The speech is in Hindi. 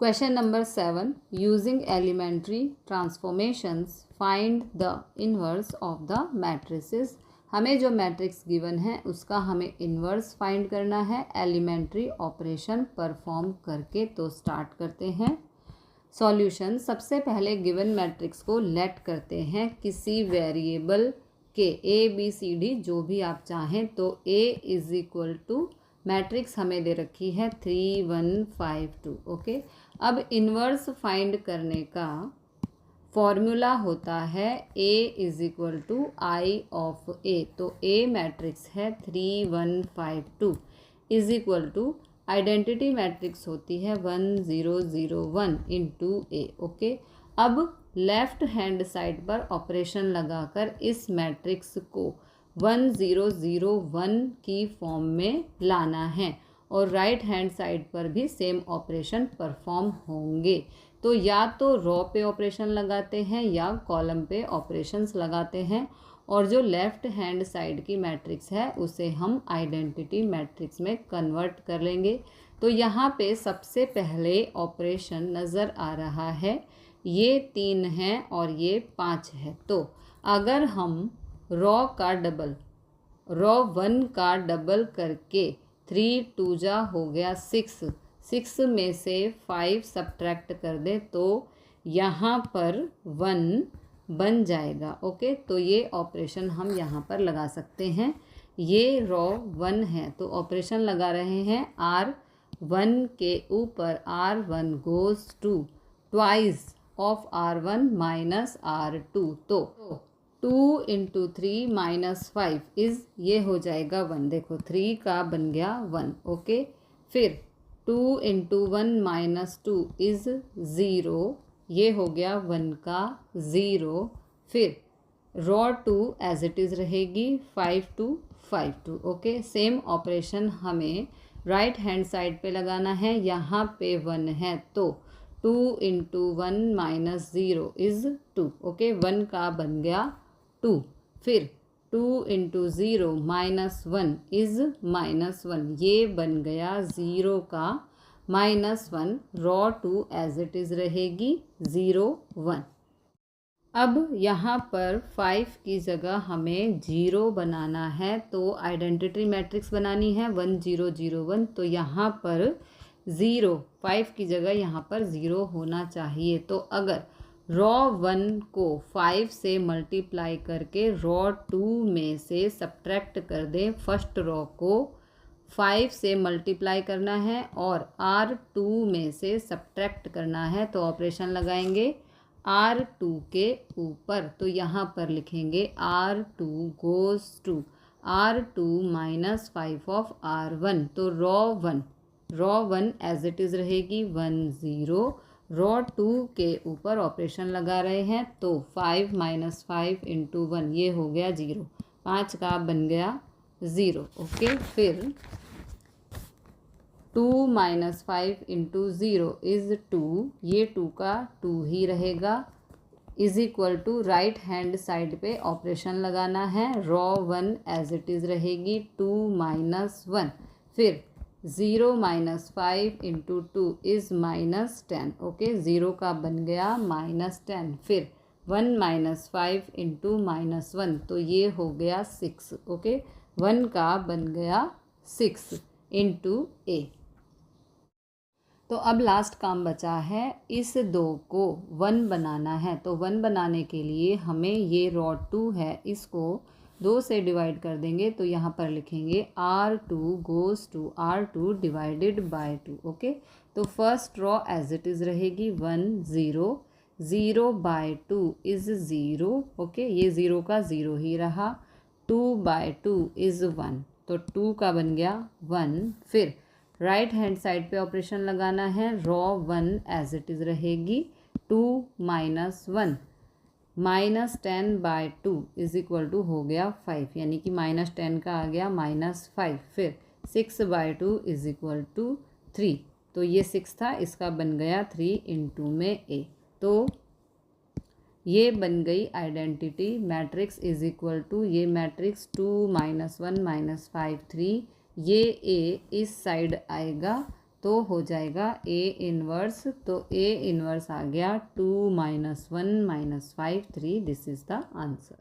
Question number 7, using elementary transformations find the inverse of the matrices. हमें जो मैट्रिक्स गिवन है उसका हमें इन्वर्स फाइंड करना है एलिमेंट्री ऑपरेशन परफॉर्म करके। तो स्टार्ट करते हैं सॉल्यूशन। सबसे पहले गिवन मैट्रिक्स को लेट करते हैं किसी वेरिएबल के, ए बी सी डी जो भी आप चाहें। तो ए इज इक्वल टू मैट्रिक्स हमें दे रखी है 3 1 5 2। ओके, अब इन्वर्स फाइंड करने का फॉर्मूला होता है A is equal to I of A. तो ए मैट्रिक्स है 3 1 5 2 is equal to identity matrix होती है 1 0 0 1 इंटू ए। ओके, अब लेफ्ट हैंड साइड पर ऑपरेशन लगाकर इस मैट्रिक्स को 1 0 0 1 की फॉर्म में लाना है और राइट हैंड साइड पर भी सेम ऑपरेशन परफॉर्म होंगे। तो या तो रो पे ऑपरेशन लगाते हैं या कॉलम पे ऑपरेशंस लगाते हैं, और जो लेफ्ट हैंड साइड की मैट्रिक्स है उसे हम आइडेंटिटी मैट्रिक्स में कन्वर्ट कर लेंगे। तो यहाँ पे सबसे पहले ऑपरेशन नज़र आ रहा है, ये 3 है और ये 5 है। तो अगर हम रो 1 का डबल करके 3 2 जा हो गया 6 में से 5 सब्ट्रैक्ट कर दे तो यहाँ पर 1 बन जाएगा। ओके, तो ये ऑपरेशन हम यहाँ पर लगा सकते हैं। ये रो 1 है तो ऑपरेशन लगा रहे हैं R1 के ऊपर R1 goes to twice of R1 minus R2। तो 2 इंटू 3 माइनस 5 इज़ ये हो जाएगा 1। देखो 3 का बन गया 1। ओके, फिर 2 इंटू 1 माइनस 2 इज़ 0, ये हो गया 1 का 0। फिर रो 2 एज इट इज़ रहेगी 5 2 5 2। ओके, सेम ऑपरेशन हमें राइट हैंड साइड पे लगाना है। यहाँ पे 1 है तो 2 इंटू 1 माइनस 0 इज़ 2। ओके, 1 का बन गया 2। फिर 2 इंटू 0 माइनस 1 इज़ माइनस 1, ये बन गया 0 का minus 1। Row 2 as it is रहेगी 0 1। अब यहाँ पर 5 की जगह हमें 0 बनाना है तो आइडेंटिटी मैट्रिक्स बनानी है 1 0 0 1। तो यहाँ पर 0, 5 की जगह यहाँ पर 0 होना चाहिए। तो अगर रो 1 को 5 से मल्टीप्लाई करके रो 2 में से सब्ट्रैक्ट कर दें, फर्स्ट रो को 5 से मल्टीप्लाई करना है और R2 में से सब्ट्रैक्ट करना है। तो ऑपरेशन लगाएंगे R2 के ऊपर। तो यहाँ पर लिखेंगे R2 goes to R2 minus 5 of R1। तो रो 1 एज इट इज़ रहेगी 1 0। रो 2 के ऊपर ऑपरेशन लगा रहे हैं तो 5 माइनस 5 इंटू 1 ये हो गया 0, 5 का बन गया 0। ओके, फिर 2 माइनस 5 इंटू 0 इज़ 2, ये 2 का 2 ही रहेगा, is equal to right hand side पे ऑपरेशन लगाना है। रो 1 एज इट इज़ रहेगी 2 माइनस 1। फिर 0 minus 5 into 2 is minus 10। Okay, 0 का बन गया माइनस 10। फिर 1 माइनस 5 इंटू माइनस 1 तो ये हो गया 6। ओके, 1 का बन गया 6 इंटू ए। तो अब लास्ट काम बचा है, इस 2 को 1 बनाना है। तो 1 बनाने के लिए हमें ये रो 2 है इसको 2 से डिवाइड कर देंगे। तो यहाँ पर लिखेंगे R2 goes to R2 divided by 2। Okay, तो first row as it is रहेगी 1 0, 0 बाय 2 इज़ 0। ओके, ये 0 का 0 ही रहा। 2 बाय 2 इज़ 1, तो 2 का बन गया 1। फिर राइट हैंड साइड पे ऑपरेशन लगाना है। रो 1 एज इट इज़ रहेगी 2 minus 1, minus 10 by 2 is equal to हो गया 5, यानी कि माइनस 10 का आ गया माइनस 5। फिर 6 बाय 2 इज इक्वल टू 3। तो ये 6 था, इसका बन गया 3 इंटू में ए। तो ये बन गई identity matrix is equal to ये मैट्रिक्स 2 माइनस 1 माइनस 5 3। ये ए इस साइड आएगा तो हो जाएगा ए इनवर्स, तो ए इनवर्स आ गया 2 - 1 - 5 3, दिस इज़ द आंसर।